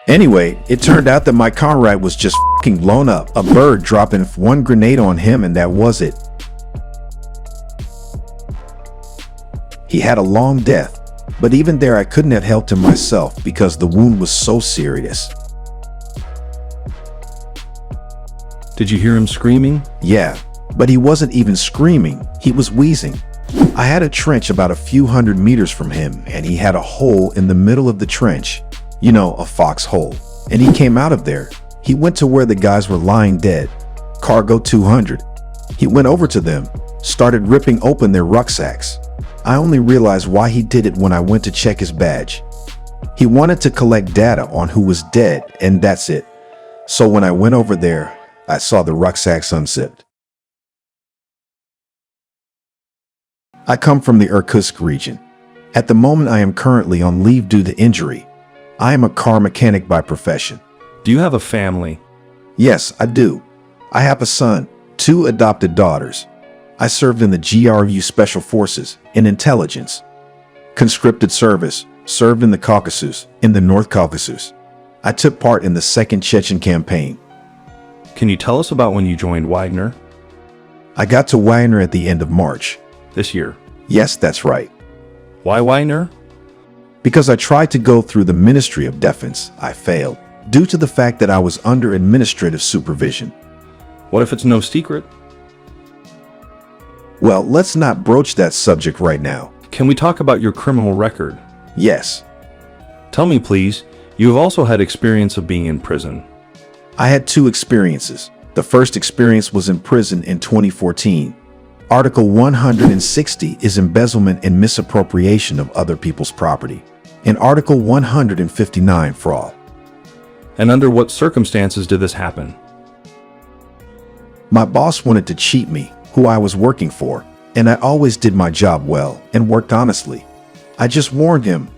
Anyway, it turned out that my comrade was just f***ing blown up. A bird dropping one grenade on him and that was it. He had a long death, but even there I couldn't have helped him myself because the wound was so serious. Did you hear him screaming? Yeah, but he wasn't even screaming, he was wheezing. I had a trench about a few hundred meters from him and he had a hole in the middle of the trench. You know, a foxhole. And he came out of there. He went to where the guys were lying dead. Cargo 200. He went over to them, started ripping open their rucksacks. I only realized why he did it when I went to check his badge. He wanted to collect data on who was dead, and that's it. So when I went over there, I saw the rucksacks unzipped. I come from the Irkutsk region. At the moment I am currently on leave due to injury. I am a car mechanic by profession. Do you have a family? Yes, I do. I have a son, 2 adopted daughters. I served in the GRU Special Forces, in intelligence. Conscripted service, served in the Caucasus, in the North Caucasus. I took part in the Second Chechen campaign. Can you tell us about when you joined Wagner? I got to Wagner at the end of March. This year? Yes, that's right. Why Wagner? Because I tried to go through the Ministry of Defense, I failed, due to the fact that I was under administrative supervision. What if it's no secret? Well, let's not broach that subject right now. Can we talk about your criminal record? Yes. Tell me, please, you have also had experience of being in prison. I had 2 experiences. The first experience was in prison in 2014. Article 160 is embezzlement and misappropriation of other people's property. And Article 159, fraud. And under what circumstances did this happen? My boss wanted to cheat me, who I was working for, and I always did my job well and worked honestly. I just warned him,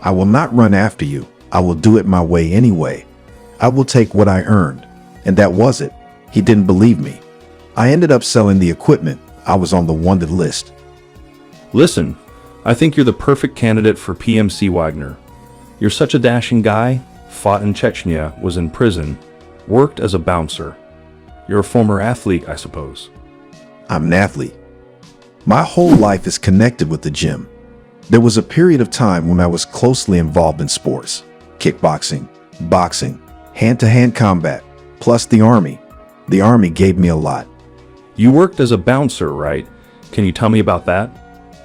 I will not run after you. I will do it my way anyway. I will take what I earned. And that was it. He didn't believe me. I ended up selling the equipment. I was on the wanted list. Listen, I think you're the perfect candidate for PMC Wagner. You're such a dashing guy, fought in Chechnya, was in prison, worked as a bouncer. You're a former athlete, I suppose. I'm an athlete. My whole life is connected with the gym. There was a period of time when I was closely involved in sports, kickboxing, boxing, hand-to-hand combat, plus the Army. The Army gave me a lot. You worked as a bouncer, right? Can you tell me about that?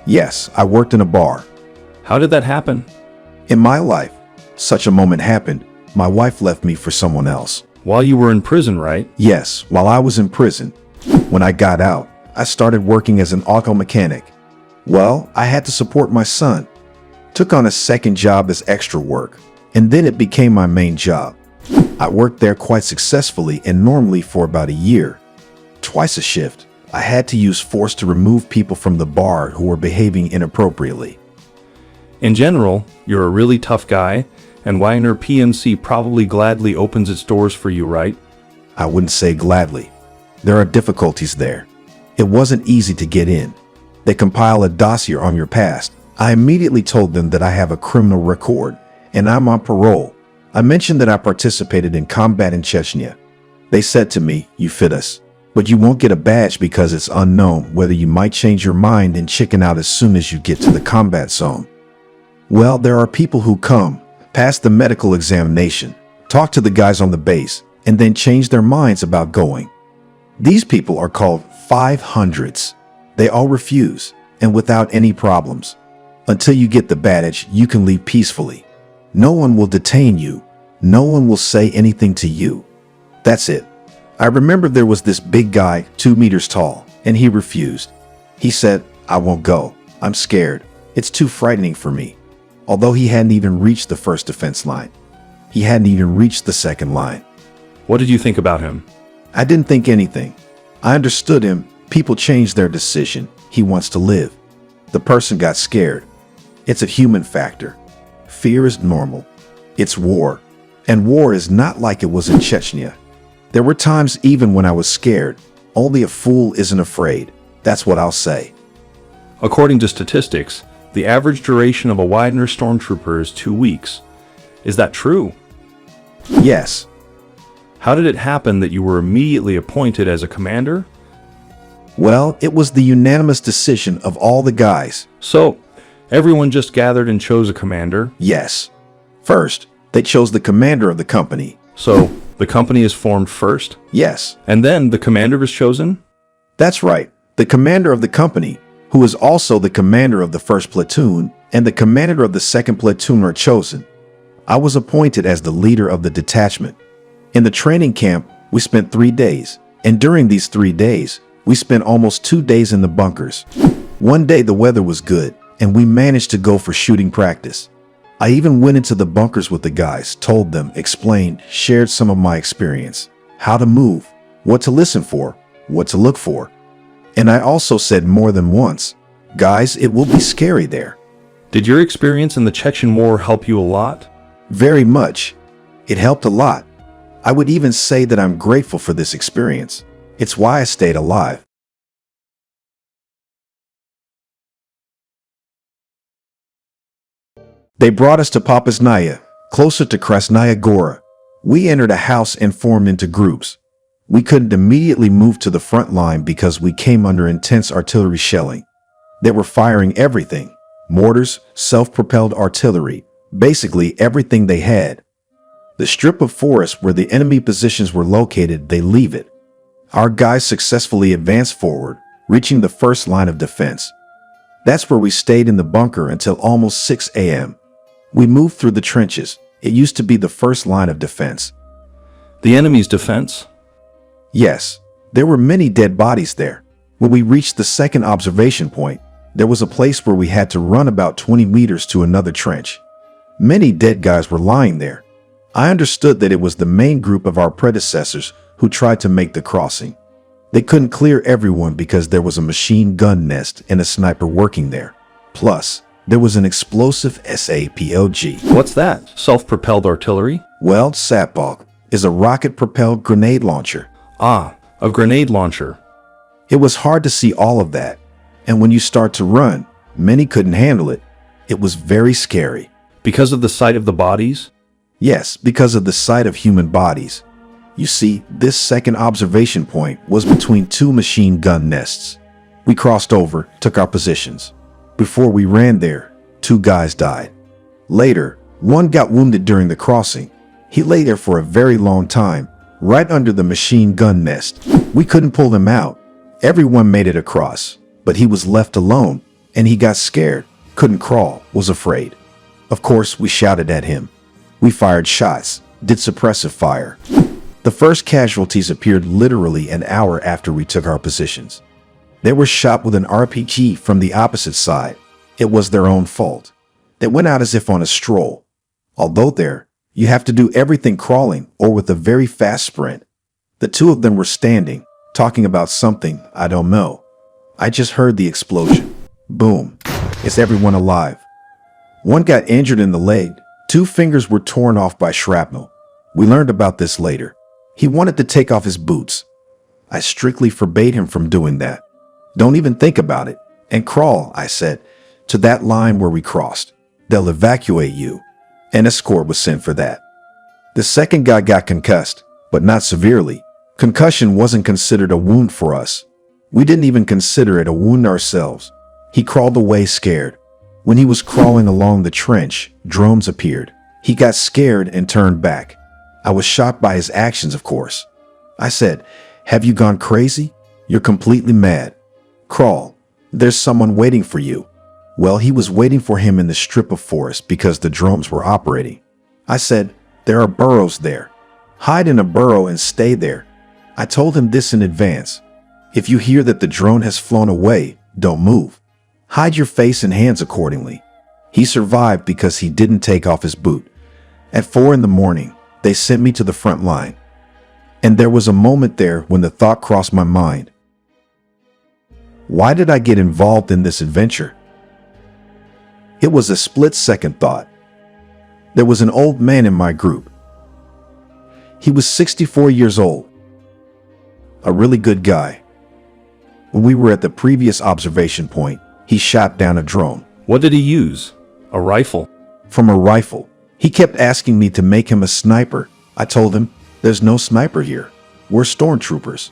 Yes, I worked in a bar. How did that happen? In my life, such a moment happened. My wife left me for someone else. While you were in prison, right? Yes, while I was in prison. When I got out, I started working as an auto mechanic. Well, I had to support my son. Took on a second job as extra work, and then it became my main job. I worked there quite successfully and normally for about a year. Twice a shift, I had to use force to remove people from the bar who were behaving inappropriately. In general, you're a really tough guy, and Wagner PMC probably gladly opens its doors for you, right? I wouldn't say gladly. There are difficulties there. It wasn't easy to get in. They compile a dossier on your past. I immediately told them that I have a criminal record, and I'm on parole. I mentioned that I participated in combat in Chechnya. They said to me, you fit us. But you won't get a badge because it's unknown whether you might change your mind and chicken out as soon as you get to the combat zone. Well, there are people who come, pass the medical examination, talk to the guys on the base, and then change their minds about going. These people are called 500s. They all refuse, and without any problems. Until you get the badge, you can leave peacefully. No one will detain you. No one will say anything to you. That's it. I remember there was this big guy, 2 meters tall, and he refused. He said, I won't go. I'm scared. It's too frightening for me. Although he hadn't even reached the first defense line. He hadn't even reached the second line. What did you think about him? I didn't think anything. I understood him. People change their decision. He wants to live. The person got scared. It's a human factor. Fear is normal. It's war. And war is not like it was in Chechnya. There were times even when I was scared. Only a fool isn't afraid. That's what I'll say. According to statistics, the average duration of a Wagner stormtrooper is 2 weeks. Is that true? Yes. How did it happen that you were immediately appointed as a commander? Well, it was the unanimous decision of all the guys. So, everyone just gathered and chose a commander? Yes. First, they chose the commander of the company. So, the company is formed first? Yes. And then the commander is chosen? That's right. The commander of the company, who is also the commander of the first platoon, and the commander of the second platoon are chosen. I was appointed as the leader of the detachment. In the training camp, we spent 3 days, and during these 3 days, we spent almost 2 days in the bunkers. One day the weather was good, and we managed to go for shooting practice. I even went into the bunkers with the guys, told them, explained, shared some of my experience, how to move, what to listen for, what to look for. And I also said more than once, guys, it will be scary there. Did your experience in the Chechen War help you a lot? Very much. It helped a lot. I would even say that I'm grateful for this experience. It's why I stayed alive. They brought us to Popasnaya, closer to Krasnaya Gora. We entered a house and formed into groups. We couldn't immediately move to the front line because we came under intense artillery shelling. They were firing everything: mortars, self-propelled artillery, basically everything they had. The strip of forest where the enemy positions were located, they leave it. Our guys successfully advanced forward, reaching the first line of defense. That's where we stayed in the bunker until almost 6 a.m. We moved through the trenches. It used to be the first line of defense. The enemy's defense? Yes, there were many dead bodies there. When we reached the second observation point, there was a place where we had to run about 20 meters to another trench. Many dead guys were lying there. I understood that it was the main group of our predecessors who tried to make the crossing. They couldn't clear everyone because there was a machine gun nest and a sniper working there. Plus, there was an explosive SAPOG. What's that? Self-propelled artillery? Well, SAPOG is a rocket-propelled grenade launcher. Ah, a grenade launcher. It was hard to see all of that, and when you start to run, many couldn't handle it. It was very scary. Because of the sight of the bodies? Yes, because of the sight of human bodies. You see, this second observation point was between 2 machine gun nests. We crossed over, took our positions. Before we ran there, 2 guys died. Later, one got wounded during the crossing. He lay there for a very long time, right under the machine gun nest. We couldn't pull him out. Everyone made it across, but he was left alone, and he got scared, couldn't crawl, was afraid. Of course, we shouted at him. We fired shots, did suppressive fire. The first casualties appeared literally an hour after we took our positions. They were shot with an RPG from the opposite side. It was their own fault. They went out as if on a stroll. Although there, you have to do everything crawling or with a very fast sprint. The 2 of them were standing, talking about something, I don't know. I just heard the explosion. Boom. Is everyone alive? One got injured in the leg. 2 fingers were torn off by shrapnel. We learned about this later. He wanted to take off his boots. I strictly forbade him from doing that. Don't even think about it. And crawl, I said, to that line where we crossed. They'll evacuate you. An escort was sent for that. The second guy got concussed, but not severely. Concussion wasn't considered a wound for us. We didn't even consider it a wound ourselves. He crawled away scared. When he was crawling along the trench, drones appeared. He got scared and turned back. I was shocked by his actions, of course. I said, "Have you gone crazy? You're completely mad. Crawl. There's someone waiting for you." Well, he was waiting for him in the strip of forest because the drones were operating. I said, "There are burrows there. Hide in a burrow and stay there." I told him this in advance. If you hear that the drone has flown away, don't move. Hide your face and hands accordingly. He survived because he didn't take off his boot. At 4 in the morning, they sent me to the front line. And there was a moment there when the thought crossed my mind. Why did I get involved in this adventure? It was a split-second thought. There was an old man in my group. He was 64 years old. A really good guy. When we were at the previous observation point, he shot down a drone. What did he use? A rifle? From a rifle. He kept asking me to make him a sniper. I told him, there's no sniper here. We're stormtroopers.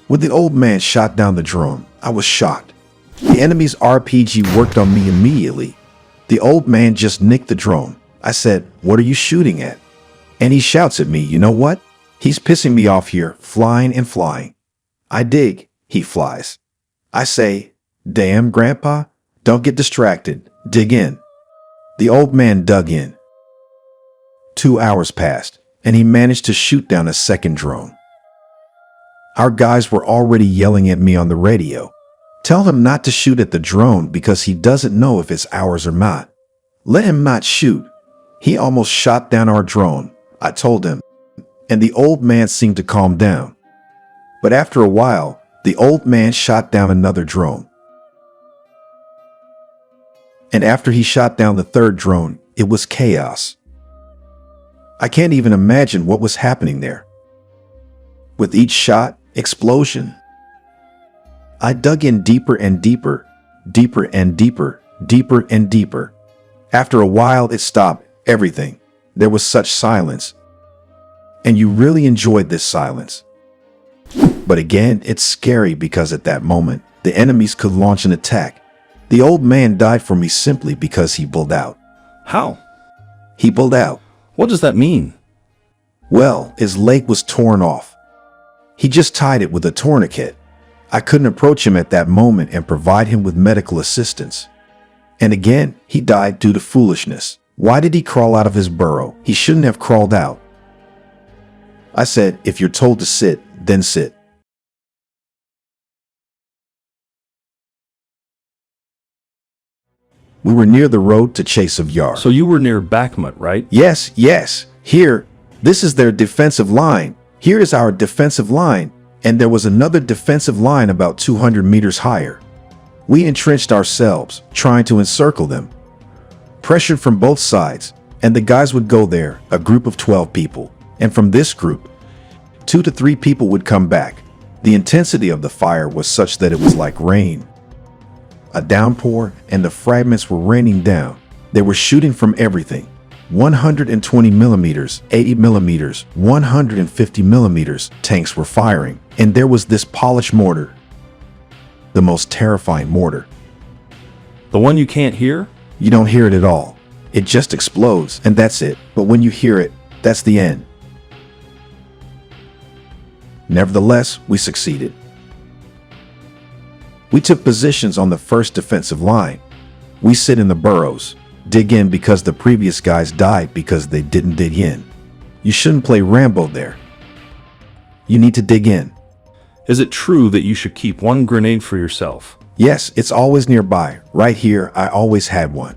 When the old man shot down the drone, I was shocked. The enemy's RPG worked on me immediately. The old man just nicked the drone. I said, what are you shooting at? And he shouts at me, you know what? He's pissing me off here, flying and flying. I dig, he flies. I say, damn, Grandpa, don't get distracted. Dig in. The old man dug in. 2 hours passed, and he managed to shoot down a second drone. Our guys were already yelling at me on the radio. Tell him not to shoot at the drone because he doesn't know if it's ours or not. Let him not shoot. He almost shot down our drone, I told him, and the old man seemed to calm down. But after a while, the old man shot down another drone. And after he shot down the third drone, it was chaos. I can't even imagine what was happening there. With each shot, explosion. I dug in deeper and deeper, deeper and deeper, deeper and deeper. After a while, it stopped everything. There was such silence. And you really enjoyed this silence. But again, it's scary because at that moment, the enemies could launch an attack. The old man died for me simply because he pulled out. How? He pulled out. What does that mean? Well, his leg was torn off. He just tied it with a tourniquet. I couldn't approach him at that moment and provide him with medical assistance. And again, he died due to foolishness. Why did he crawl out of his burrow? He shouldn't have crawled out. I said, if you're told to sit, then sit. We were near the road to Chasiv Yar. So you were near Bakhmut, right? Yes, yes. Here, this is their defensive line. Here is our defensive line. And there was another defensive line about 200 meters higher. We entrenched ourselves, trying to encircle them. Pressured from both sides, and the guys would go there, a group of 12 people. And from this group, 2 to 3 people would come back. The intensity of the fire was such that it was like rain. A downpour, and the fragments were raining down. They were shooting from everything. 120 millimeters, 80 millimeters, 150 millimeters tanks were firing. And there was this polished mortar. The most terrifying mortar. The one you can't hear? You don't hear it at all. It just explodes, and that's it. But when you hear it, that's the end. Nevertheless, we succeeded. We took positions on the first defensive line. We sit in the burrows, dig in because the previous guys died because they didn't dig in. You shouldn't play Rambo there. You need to dig in. Is it true that you should keep one grenade for yourself? Yes, it's always nearby. Right here, I always had one.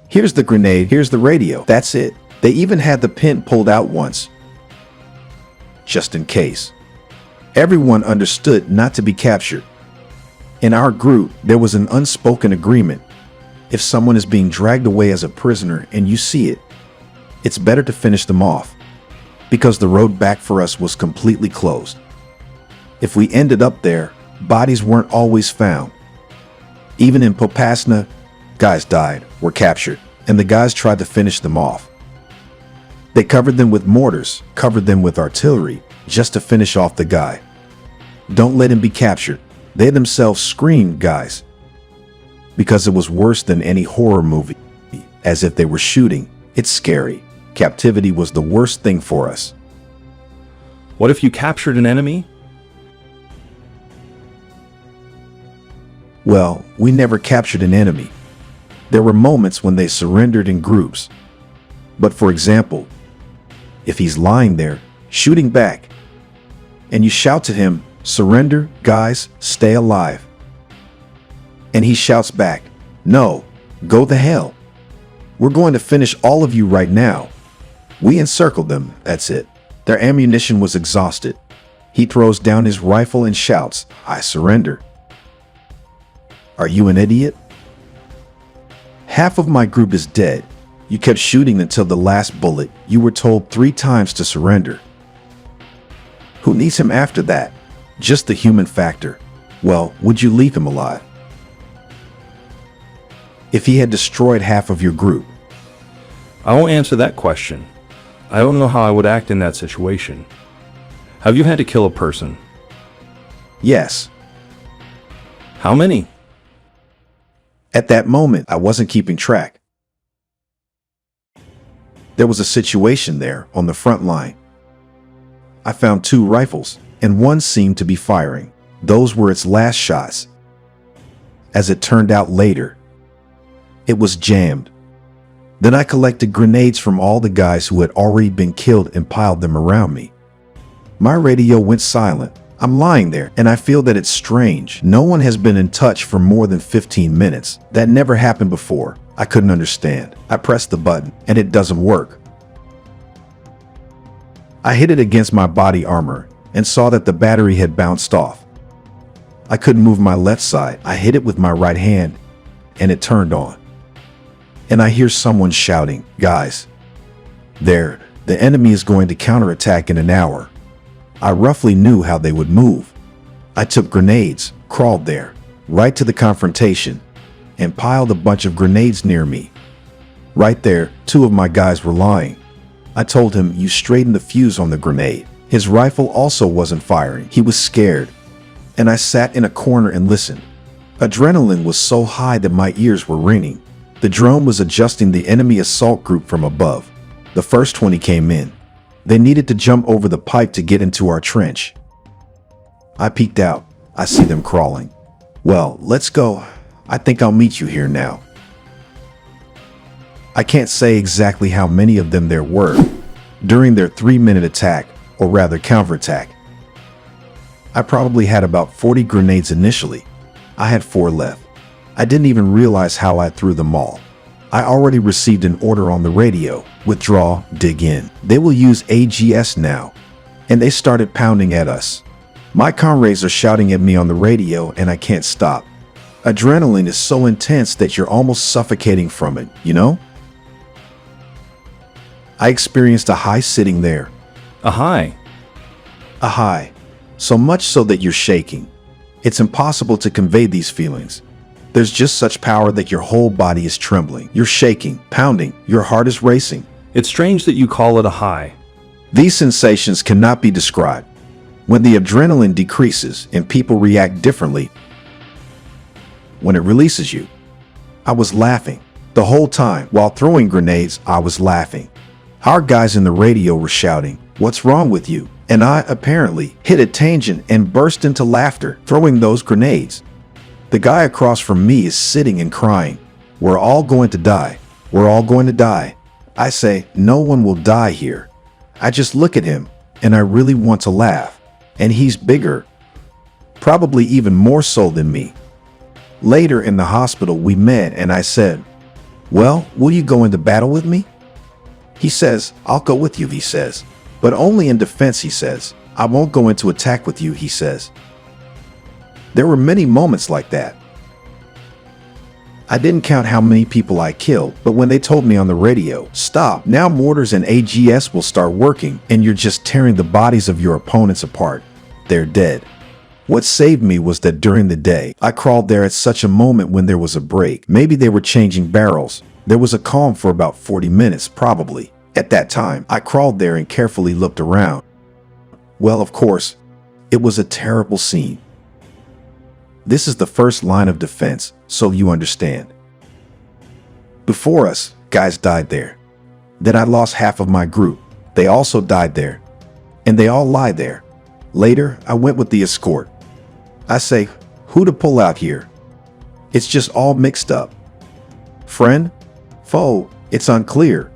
Here's the grenade, here's the radio. That's it. They even had the pin pulled out once. Just in case. Everyone understood not to be captured. In our group, there was an unspoken agreement. If someone is being dragged away as a prisoner and you see it, it's better to finish them off, because the road back for us was completely closed. If we ended up there, bodies weren't always found. Even in Popasna, guys died, were captured, and the guys tried to finish them off. They covered them with mortars, covered them with artillery, just to finish off the guy. Don't let him be captured. They themselves screamed, guys, because it was worse than any horror movie, as if they were shooting. It's scary. Captivity was the worst thing for us. What if you captured an enemy? Well, we never captured an enemy. There were moments when they surrendered in groups. But for example, if he's lying there, shooting back, and you shout to him, surrender, guys, stay alive. And he shouts back, no, go the hell. We're going to finish all of you right now. We encircled them, that's it. Their ammunition was exhausted. He throws down his rifle and shouts, I surrender. Are you an idiot? Half of my group is dead. You kept shooting until the last bullet. You were told 3 times to surrender. Who needs him after that? Just the human factor. Well, would you leave him alive? If he had destroyed half of your group? I won't answer that question. I don't know how I would act in that situation. Have you had to kill a person? Yes. How many? At that moment, I wasn't keeping track. There was a situation there on the front line. I found 2 rifles, and one seemed to be firing. Those were its last shots. As it turned out later, it was jammed. Then I collected grenades from all the guys who had already been killed and piled them around me. My radio went silent. I'm lying there, and I feel that it's strange. No one has been in touch for more than 15 minutes. That never happened before. I couldn't understand. I pressed the button, and it doesn't work. I hit it against my body armor and saw that the battery had bounced off. I couldn't move my left side. I hit it with my right hand, and it turned on. And I hear someone shouting, "Guys, the enemy is going to counterattack in an hour." I roughly knew how they would move. I took grenades, crawled there, right to the confrontation, and piled a bunch of grenades near me. Right there, 2 of my guys were lying. I told him, "You straighten the fuse on the grenade." His rifle also wasn't firing. He was scared. And I sat in a corner and listened. Adrenaline was so high that my ears were ringing. The drone was adjusting the enemy assault group from above. The first 20 came in. They needed to jump over the pipe to get into our trench. I peeked out. I see them crawling. "Well, let's go. I think I'll meet you here now." I can't say exactly how many of them there were during their 3-minute attack, or rather counterattack. I probably had about 40 grenades initially. I had 4 left. I didn't even realize how I threw them all. I already received an order on the radio. "Withdraw, dig in. They will use AGS now." And they started pounding at us. My comrades are shouting at me on the radio, and I can't stop. Adrenaline is so intense that you're almost suffocating from it, you know? I experienced a high sitting there. A high? A high. So much so that you're shaking. It's impossible to convey these feelings. There's just such power that your whole body is trembling. You're shaking, pounding, your heart is racing. It's strange that you call it a high. These sensations cannot be described. When the adrenaline decreases and people react differently, when it releases you. I was laughing. The whole time, while throwing grenades, I was laughing. Our guys in the radio were shouting, "What's wrong with you?" And I apparently hit a tangent and burst into laughter, throwing those grenades. The guy across from me is sitting and crying. "We're all going to die. We're all going to die." I say, "No one will die here." I just look at him, and I really want to laugh. And he's bigger, probably even more so than me. Later in the hospital, we met, and I said, "Well, will you go into battle with me?" He says, "I'll go with you," he says. "But only in defense," he says. "I won't go into attack with you," he says. There were many moments like that. I didn't count how many people I killed, but when they told me on the radio, "Stop, now mortars and AGS will start working, and you're just tearing the bodies of your opponents apart. They're dead." What saved me was that during the day, I crawled there at such a moment when there was a break. Maybe they were changing barrels. There was a calm for about 40 minutes, probably. At that time, I crawled there and carefully looked around. Well, of course, it was a terrible scene. This is the first line of defense, so you understand. Before us, guys died there. Then I lost half of my group. They also died there. And they all lie there. Later, I went with the escort. I say, who to pull out here? It's just all mixed up. Friend? Foe? It's unclear.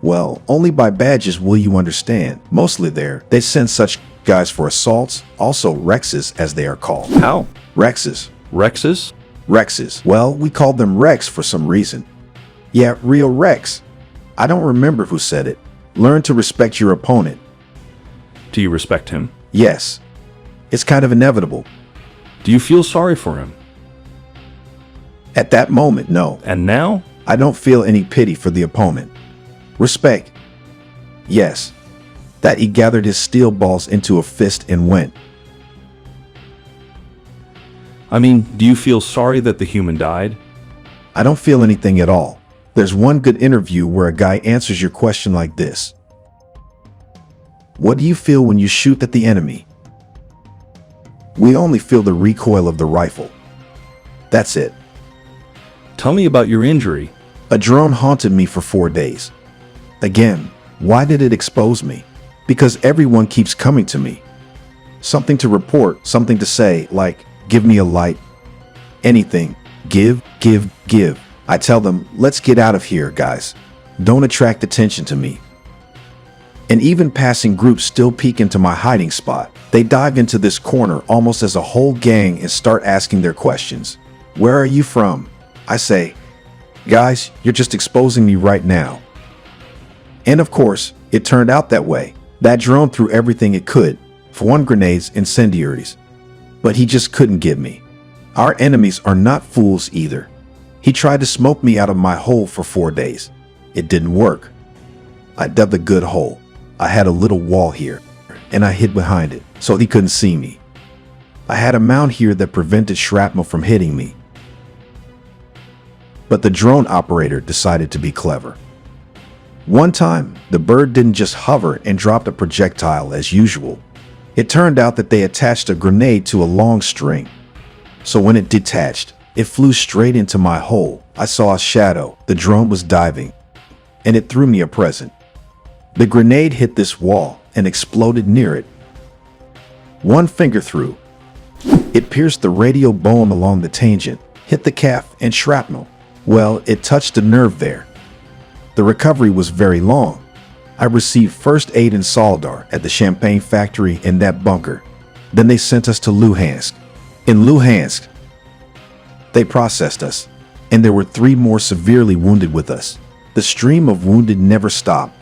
Well, only by badges will you understand. Mostly there, they send such guys for assaults, also Rexes as they are called. How? Rexes. Rexes? Rexes. Well, we called them Rex for some reason. Yeah, real Rex. I don't remember who said it. Learn to respect your opponent. Do you respect him? Yes. It's kind of inevitable. Do you feel sorry for him? At that moment, no. And now? I don't feel any pity for the opponent. Respect. Yes. That he gathered his steel balls into a fist and went. I mean, do you feel sorry that the human died? I don't feel anything at all. There's one good interview where a guy answers your question like this. What do you feel when you shoot at the enemy? We only feel the recoil of the rifle. That's it. Tell me about your injury. A drone haunted me for 4 days. Again, why did it expose me? Because everyone keeps coming to me. Something to report, something to say, like, give me a light. Anything. Give. I tell them, let's get out of here, guys. Don't attract attention to me. And even passing groups still peek into my hiding spot. They dive into this corner almost as a whole gang and start asking their questions. Where are you from? I say, guys, you're just exposing me right now. And of course, it turned out that way. That drone threw everything it could. For one, grenades, incendiaries. But he just couldn't get me. Our enemies are not fools either. He tried to smoke me out of my hole for 4 days. It didn't work. I dug a good hole. I had a little wall here, and I hid behind it so he couldn't see me. I had a mount here that prevented shrapnel from hitting me. But the drone operator decided to be clever. One time, the bird didn't just hover and dropped a projectile as usual. It turned out that they attached a grenade to a long string. So when it detached, it flew straight into my hole. I saw a shadow. The drone was diving, and it threw me a present. The grenade hit this wall and exploded near it. One finger through. It pierced the radio bone along the tangent, hit the calf, and shrapnel. Well, it touched a nerve there. The recovery was very long. I received first aid in Soledar at the champagne factory in that bunker. Then they sent us to Luhansk. In Luhansk, they processed us, and there were 3 more severely wounded with us. The stream of wounded never stopped.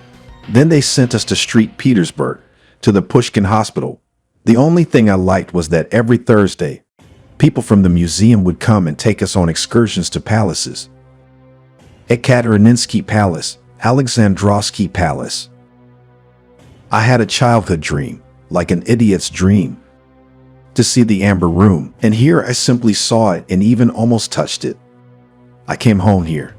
Then they sent us to St. Petersburg, to the Pushkin Hospital. The only thing I liked was that every Thursday, people from the museum would come and take us on excursions to palaces. Ekaterininsky Palace, Alexandrovsky Palace. I had a childhood dream, like an idiot's dream, to see the Amber Room, and here I simply saw it and even almost touched it. I came home here.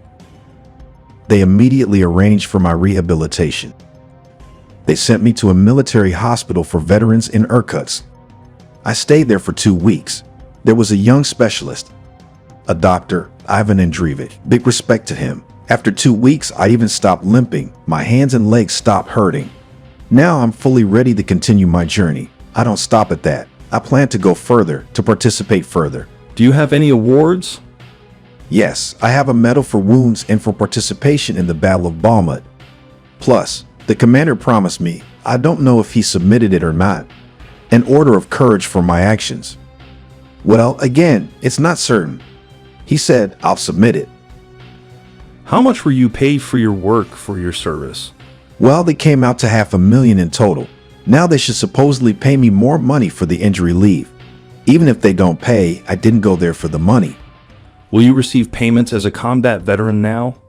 They immediately arranged for my rehabilitation. They sent me to a military hospital for veterans in Irkutsk. I stayed there for 2 weeks. There was a young specialist, a doctor, Ivan Andreevich. Big respect to him. After 2 weeks, I even stopped limping. My hands and legs stopped hurting. Now I'm fully ready to continue my journey. I don't stop at that. I plan to go further, to participate further. Do you have any awards? Yes, I have a medal for wounds and for participation in the Battle of Bakhmut. Plus, the commander promised me, I don't know if he submitted it or not, an order of courage for my actions. Well, again, it's not certain. He said, I'll submit it. How much were you paid for your work for your service? Well, they came out to $500,000 in total. Now they should supposedly pay me more money for the injury leave. Even if they don't pay, I didn't go there for the money. Will you receive payments as a combat veteran now?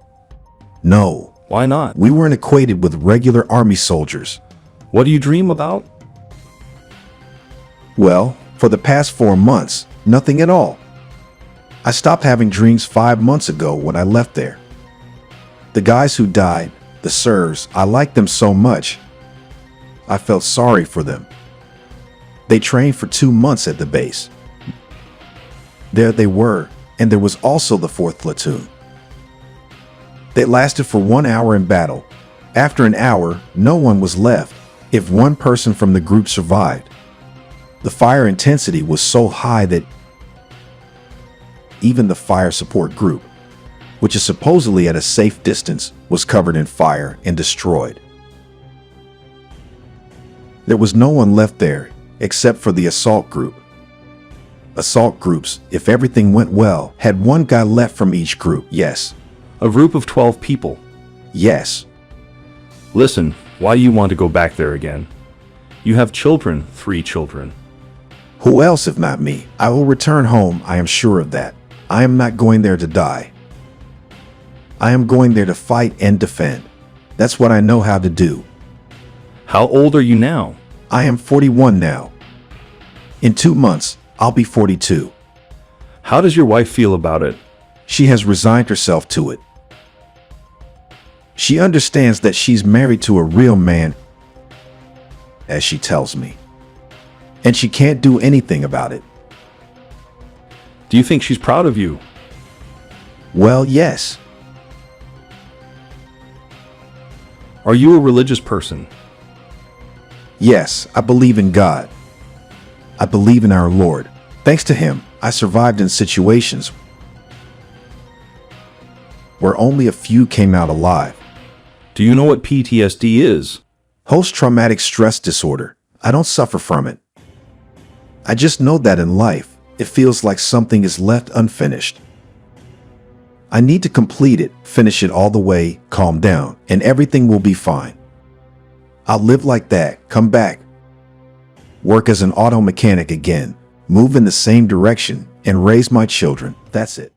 No. Why not? We weren't equated with regular army soldiers. What do you dream about? Well, for the past 4 months, nothing at all. I stopped having dreams 5 months ago when I left there. The guys who died, the sirs, I liked them so much. I felt sorry for them. They trained for 2 months at the base. There they were, and there was also the 4th platoon. They lasted for 1 hour in battle. After an hour, no one was left, if one person from the group survived. The fire intensity was so high that even the fire support group, which is supposedly at a safe distance, was covered in fire and destroyed. There was no one left there except for the assault group. Assault groups, if everything went well, had 1 guy left from each group. Yes. A group of 12 people. Yes. Listen, why do you want to go back there again? You have children, 3 children. Who else if not me? I will return home, I am sure of that. I am not going there to die. I am going there to fight and defend. That's what I know how to do. How old are you now? I am 41 now. In 2 months, I'll be 42. How does your wife feel about it? She has resigned herself to it. She understands that she's married to a real man, as she tells me. And she can't do anything about it. Do you think she's proud of you? Well, yes. Are you a religious person? Yes, I believe in God. I believe in our Lord. Thanks to Him, I survived in situations where only a few came out alive. Do you know what PTSD is? Post-traumatic stress disorder. I don't suffer from it. I just know that in life, it feels like something is left unfinished. I need to complete it, finish it all the way, calm down, and everything will be fine. I'll live like that, come back, work as an auto mechanic again, move in the same direction, and raise my children. That's it.